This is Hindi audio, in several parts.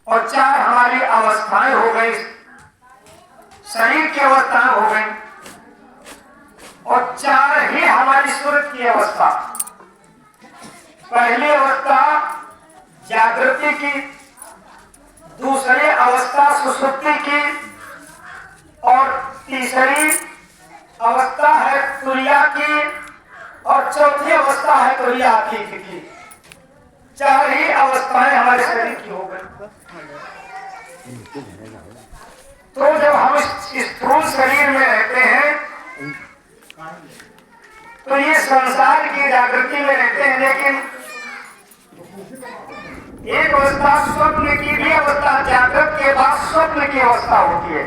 और चार हमारी अवस्थाएं हो गई, शरीर की अवस्थाएं हो गई, और चार ही हमारी सूरत की अवस्था। पहली अवस्था जागृति की, दूसरी अवस्था सुषुप्ति की, और तीसरी अवस्था है तुरिया की, और चौथी अवस्था है तुरियातीत की। चार ही अवस्थाएं हमारे शरीर की हो गई। तो जब हम स्थूल शरीर में रहते हैं तो ये संसार की जागृति में रहते हैं, लेकिन एक अवस्था स्वप्न की भी अवस्था, जागृत के बाद स्वप्न की अवस्था होती है,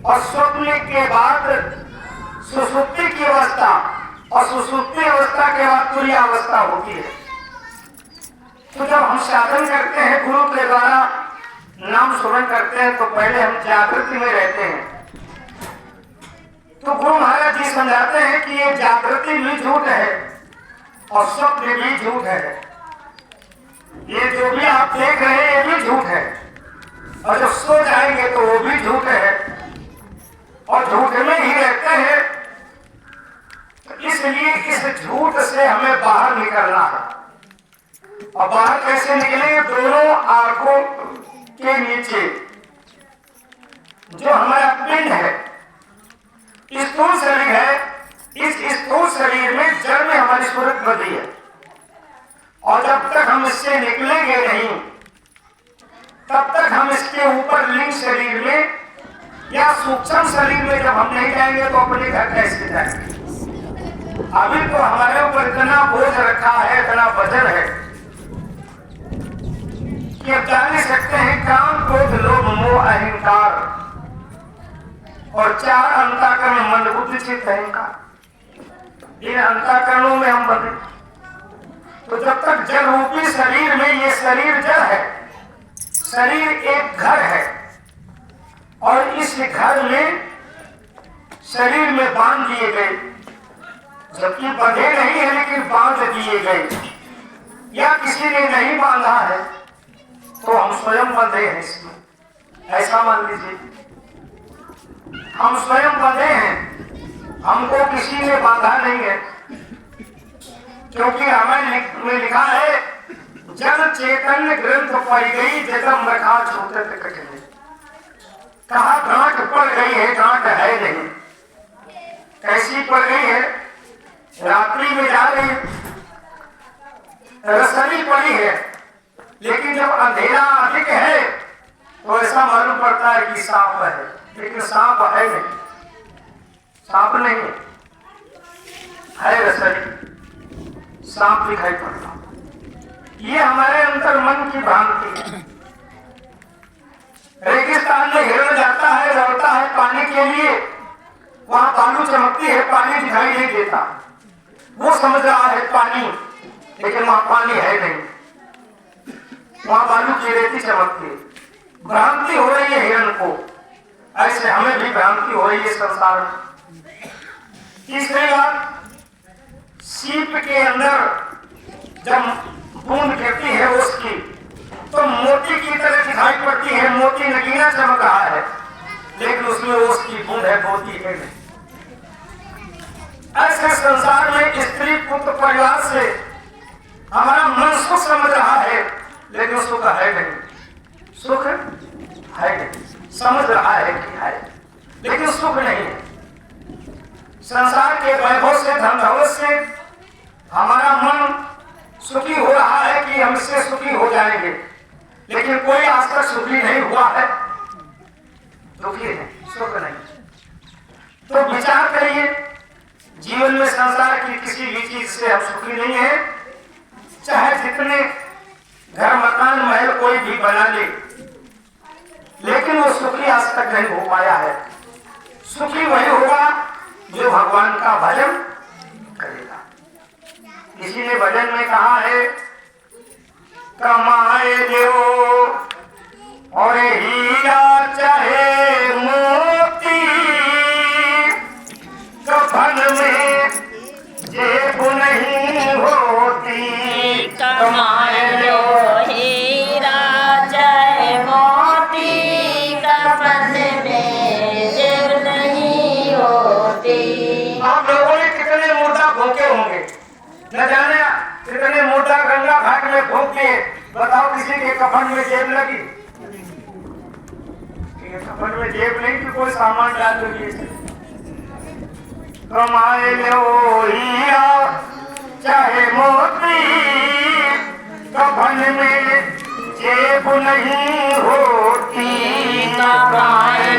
और स्वप्न के बाद सुषुप्ति की अवस्था, और सुषुप्ति अवस्था के बाद तुरिया अवस्था होती है। तो जब हम साधन करते हैं, गुरु के द्वारा नाम स्मरण करते हैं, तो पहले हम जागृति में रहते हैं। तो गुरु महाराज जी समझाते हैं कि ये जागृति भी झूठ है और स्वप्न भी झूठ है। ये जो भी आप देख रहे हैं ये भी झूठ है, और जब सो जाएंगे तो वो भी झूठ है, और झूठ में ही रहते हैं। तो इसलिए इस झूठ से हमें बाहर निकलना है। और बाहर कैसे निकलेंगे? दोनों आंखों के नीचे जो हमारा पिंड है, स्थूल शरीर है, इस स्थूल शरीर में जड़ में हमारी सूरत बंधी है, और जब तक हम इससे निकलेंगे नहीं तब तक हम इसके ऊपर लिंग शरीर में या सूक्ष्म शरीर में जब हम नहीं जाएंगे तो अपने घर कैसे जाएंगे? अभी तो हमारे ऊपर इतना बोझ रखा है, इतना वजन है कि अब जान सकते हैं काम, क्रोध, लोभ, मोह, अहंकार, और चार अंतःकरण मन, बुद्धि, चित्त, अहंकार। इन अंतःकरणों में हम बंधे। तो जब तक जड़ रूपी शरीर में, ये शरीर जड़ है, शरीर एक घर है, और इस घर में शरीर में बांध दिए गए, जबकि बंधे नहीं है लेकिन बांध दिए गए, या किसी ने नहीं बांधा है तो हम स्वयं बंधे हैं इसमें। ऐसा मान लीजिए हम स्वयं बंधे हैं, हमको किसी ने बांधा नहीं है, क्योंकि हमें लिखा है जन चेतन ग्रंथ पड़ गई जगम रखा छोटे कठिन। कहा गांठ पड़ गई है, गांठ है नहीं। कैसी पड़ गई है? रात्रि में जा रही रसनी पड़ी है, लेकिन जब अंधेरा अधिक है तो ऐसा मालूम पड़ता है कि सांप है, लेकिन सांप है नहीं, सांप नहीं है, रसनी, सांप दिखाई पड़ता। ये हमारे अंतर मन की भ्रांति है। रेगिस्तान में हिरण जाता है, दौड़ता है पानी के लिए, वहां बालू चमकती है, पानी दिखाई नहीं देता, वो समझ रहा है पानी, लेकिन वहां पानी है नहीं, वहां बालू की रेती चमकती है। भ्रांति हो रही है हिरण को, ऐसे हमें भी भ्रांति हो रही है संसार में। तीसरी बात, सीप के अंदर जब बूंद गिरती है उसकी, तो मोती की तरह दिखाई पड़ती है, मोती नगीना चमक रहा है, लेकिन उसमें उसकी बूंद है, मोती है नहीं। ऐसे संसार में स्त्री पुत्र परिवार से हमारा मन सुख समझ रहा है, लेकिन सुख है नहीं, सुख है नहीं, समझ रहा है कि है, लेकिन सुख नहीं है। संसार के वैभव से, धन दौलत से हमारा मन सुखी हो रहा है कि हम इससे सुखी हो जाएंगे, लेकिन कोई आज तक सुखी नहीं हुआ है, दुखी है, सुख नहीं। तो विचार करिए, जीवन में संसार की किसी भी चीज से हम सुखी नहीं है, चाहे जितने घर, मकान, महल कोई भी बना ले, लेकिन वो सुखी आज तक नहीं हो पाया है। सुखी वही होगा जो भगवान का भजन करेगा। किसी ने भजन में कहा है, कमाए जो और हीरा चाहे मोती, कफन में जेब नहीं होती। कमाए लो हीरा चाहे कितने मोटा गंगा घाट में फूंक दिए, बताओ किसी के कफन में जेब लगी? कफन में जेब नहीं कि कोई सामान डाल दोगे। कमाए लो हीरा चाहे मोती, कफन में जेब नहीं होती। कमाए